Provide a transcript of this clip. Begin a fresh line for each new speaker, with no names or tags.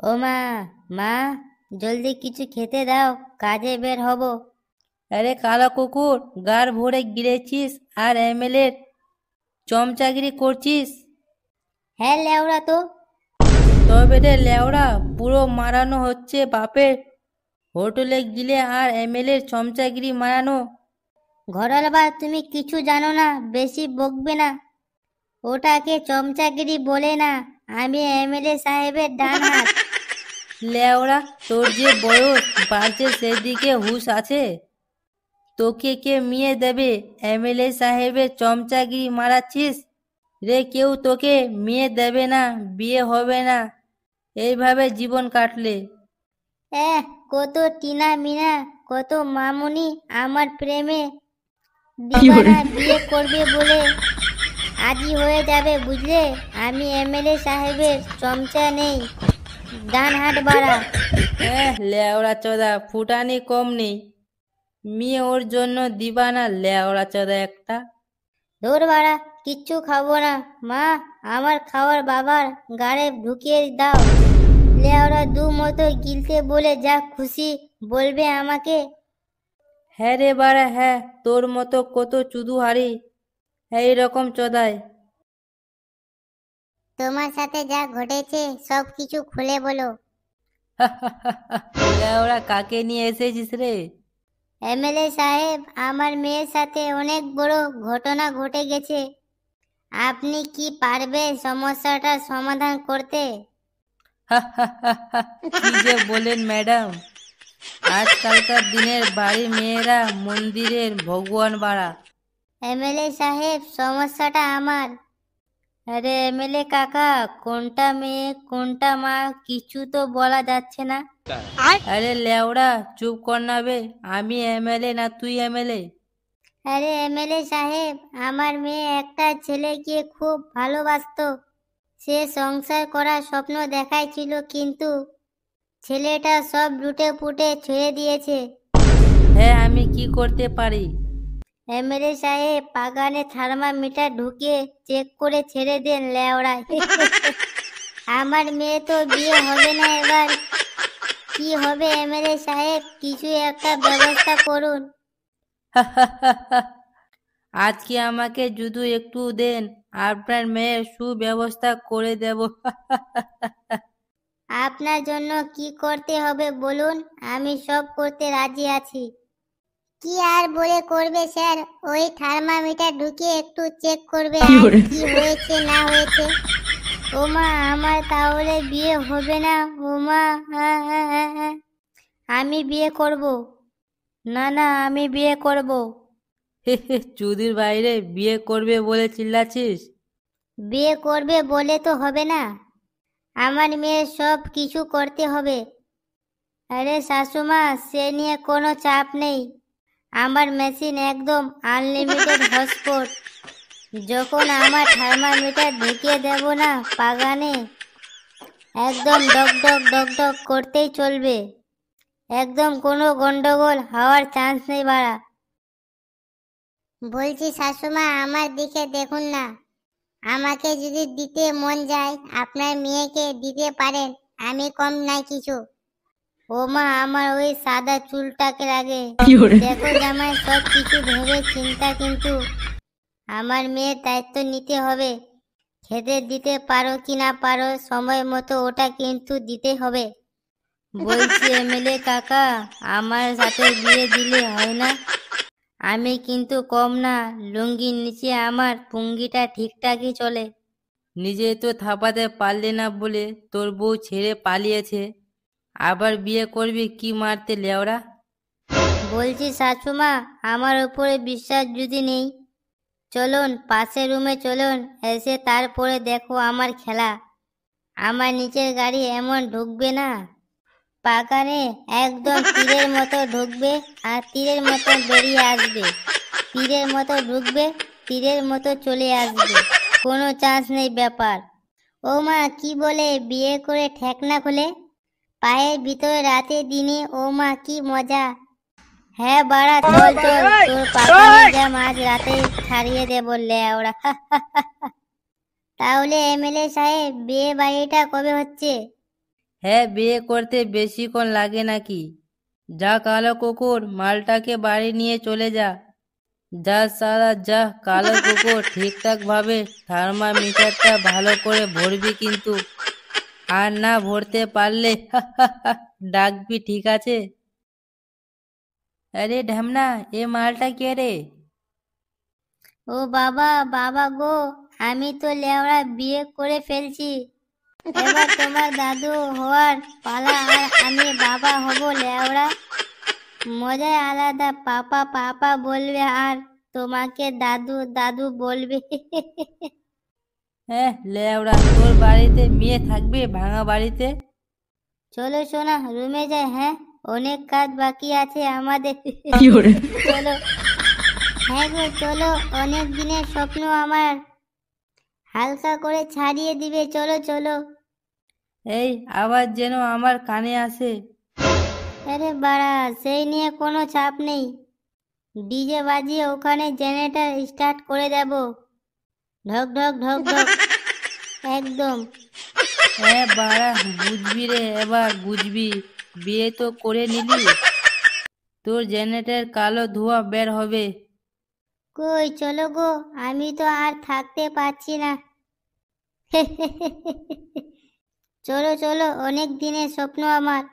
ও মা, মা, জলদি কিছু খেতে দাও, কাজে বের হব।
আরে কালা কুকুর, গার ভরে গিলেছিস আর এমএলএর চমচাগিরি করছিস?
হ্যাঁ লেওড়া তো।
তবে রে লেওড়া, পুরো মারানো হচ্ছে বাপের হোটেলে গিলে আর এমএলএর চমচাগিরি মারানো।
ঘরাল বা, তুমি কিছু জানো না, বেশি বকবে না। ওটাকে চমচাগিরি বলে না, আমি এমএলএ সাহেবের ডান হাত।
লেওড়া, তোর যে বয়স বাড়ছে সেদিকে হুঁশ আছে? তোকে কে মেয়ে দেবে? এমএলএ সাহেবের চমচাগিরি মারাচ্ছিস রে? কেউ তোকে মেয়ে দেবে না, বিয়ে হবে না, এইভাবে জীবন কাটলে।
এহ, কত টিনা মিনা, কত মামুনি আমার প্রেমে দিবানা বিয়ে করবে বলে আজই হয়ে যাবে, বুঝলে? আমি এমএলএ সাহেবের চমচা নেই, ডান হাত বাড়া।
লেওড়া চোদা, ফুটানি কম নেই, মেয়ে ওর জন্য দিবা না? লেওড়া চোদা একটা।
ধুর বাড়া, কিচ্ছু খাবো না। মা, আমার খাবার বাবার গাড়ে ঢুকিয়ে দাও। লেওরা দু মতো গিলতে বলে যা খুশি বলবে আমাকে।
হ্যাঁ রে বাড়া, হ্যাঁ, তোর মতো কত চুদু হারি এইরকম চোদায়।
তোমার সাথে যা ঘটেছে সব কিছু খুলে বলো।
লেওড়া, কাকে নিয়ে এসেছিস রে?
এমএলএ সাহেব, আমার মেয়ের সাথে অনেক বড় ঘটনা ঘটে গেছে। আপনি কি পারবে সমস্যাটার সমাধান করতে?
কি যে বলেন ম্যাডাম, আজকালকার দিনের বাড়ি মেয়েরা মন্দিরের ভগবান বাড়া।
এমএলএ সাহেব, সমস্যাটা আমার। আরে এমএলএ কাকা, কোনটা মেয়ে কোনটা মা কিছু তো বলা যাচ্ছে না।
আরে লেওড়া, চুপ কর না বে, আমি এমএলএ না তুই এমএলএ?
আরে এমএলএ সাহেব, আমার মেয়ে একটা ছেলেকে খুব ভালোবাসতো। সে সংসার করার স্বপ্ন দেখাইছিল, কিন্তু ছেলেটা সব লুটে পুটে ছেড়ে দিয়েছে।
হ্যাঁ, আমি কি করতে পারি?
এমএলএ সাহেব, বাগানে থার্মামিটার ঢুকিয়ে চেক করে ছেড়ে দেন লেওড়া। আমার মেয়ে তো বিয়ে হবে না এবার। কি হবে এমএলএ সাহেব, কিছু একটা ব্যবস্থা করুন।
আজকে আমাকে যদি একটু দেন, আপনার মেয়ের সুব্যবস্থা করে দেব।
আপনার জন্য কি করতে হবে বলুন, আমি সব করতে রাজি আছি। কি আর বলে করবে স্যার, ওই থার্মামিটার ঢুকিয়ে একটু চেক করবে আর কি হয়েছে না হয়েছে। ওমা, আমার তাহলে বিয়ে হবে না। ওমা, আমি বিয়ে করব। না না, আমি বিয়ে করব।
চুদির বাইরে বিয়ে করবে বলে চিল্লাছিস?
বিয়ে করবে বলে তো হবে না, আমার মেয়ের সব কিছু করতে হবে। আরে শাশুমা, সে নিয়ে কোনো চাপ নেই। আমার মেশিন একদম আনলিমিটেড হটস্পট। যখন আমার থার্মামিটার ঢুকিয়ে দেব না বাগানে, একদম ডক ডক ডক ডক করতেই চলবে। একদম কোনো গন্ডগোল হওয়ার চান্স নেই বাড়া। বলছি শাশুমা, আমার দিকে দেখুন না। আমাকে যদি দিতে মন যায়, আপনার মেয়েকে দিতে পারেন, আমি কম নাই কিছু। ও মা, আমার ওই সাদা চুলটাকে লাগে। দেখো জামাই, সব কিছু ভেবে চিন্তা, কিন্তু আমার মেয়ের দায়িত্ব নিতে হবে। খেতে দিতে পারো কি না পারো, সময় মতো ওটা কিন্তু দিতে হবে। বলছি এমএলএ কাকা, আমার সাথে বিয়ে দিলে হয় না? আমি কিন্তু কম না, লুঙ্গির নিচে আমার পুঙ্গিটা ঠিকঠাকই চলে।
নিজে তো থাপাতে পারলে না বলে তোর বউ ছেড়ে পালিয়েছে, আবার বিয়ে করবি কি মারতে লেওড়া?
বলছি শাশুমা, আমার উপরে বিশ্বাস যদি নেই, চলুন পাশের রুমে চলুন, এসে তারপরে দেখো আমার খেলা। আমার নিচের গাড়ি এমন ঢুকবে না বাগানে, একদম তীরের মতো ঢুকবে আর তীরের মতো বেরিয়ে আসবে। তীরের মতো ঢুকবে, তীরের মতো চলে আসবে, কোনো চান্স নেই ব্যাপার। ও মা, কি বলে বিয়ে করে ঠেকনা খুলে পায়ের ভিতরে রাতে দিনে, ও মা কি মজা। হ্যাঁ বাড়া, চল চল, তোর পাকানি জাম আজ রাতে ছাড়িয়ে দে বললে ওরা। তাহলে এমএলএ সাহেব, বিয়ে বাড়িটা কবে হচ্ছে?
হ্যাঁ, বিয়ে করতে বেশিক্ষণ লাগে নাকি? যা কালো কুকুর, মালটাকে বাড়ি নিয়ে চলে যা। যা সারা যা কালো কুকুর, ঠিকঠাক ভাবে থার্মামিটারটা ভালো করে ভরবি কিন্তু। আর না ভরতে পারলে ডাকবি, ঠিক আছে? আরে ঢ্যামনা, এ মালটা কে রে?
ও বাবা, বাবা গো, আমি তো লেওড়া বিয়ে করে ফেলছি। এবার তোমার দাদু হওয়ার পালা আর আমি বাবা হব লেওড়া। মজাই আলাদা, পাপা পাপা বলবে আর তোমাকে দাদু দাদু বলবে।
হ্যাঁ লেওড়া, তোর বাড়িতে মেয়ে থাকবে ভাঙা বাড়িতে?
চলো সোনা, রুমে যাই। হ্যাঁ, অনেক কাজ বাকি আছে আমাদের। চলো। হ্যাঁ গো চলো, অনেক দিনের স্বপ্ন আমার হালকা করে ছাড়িয়ে দিবে, চলো চলো।
এই আওয়াজ যেন আমার কানে আসে।
আরে বাড়া, সেই নিয়ে কোনো চাপ নেই। ডিজে বাজিয়ে ওখানে জেনারেটর স্টার্ট করে দেব। ঢক ঢক ঢক ঢক, একদম।
হ্যাঁ বাড়া, বুঝবি রে, এবার বুঝবি। বিয়ে তো করে নিলি, তোর জেনারেটের কালো ধোঁয়া বের হবে।
কই চলো গো, আমি তো আর থাকতে পারছি না। চলো চলো, অনেক দিনের স্বপ্ন আমার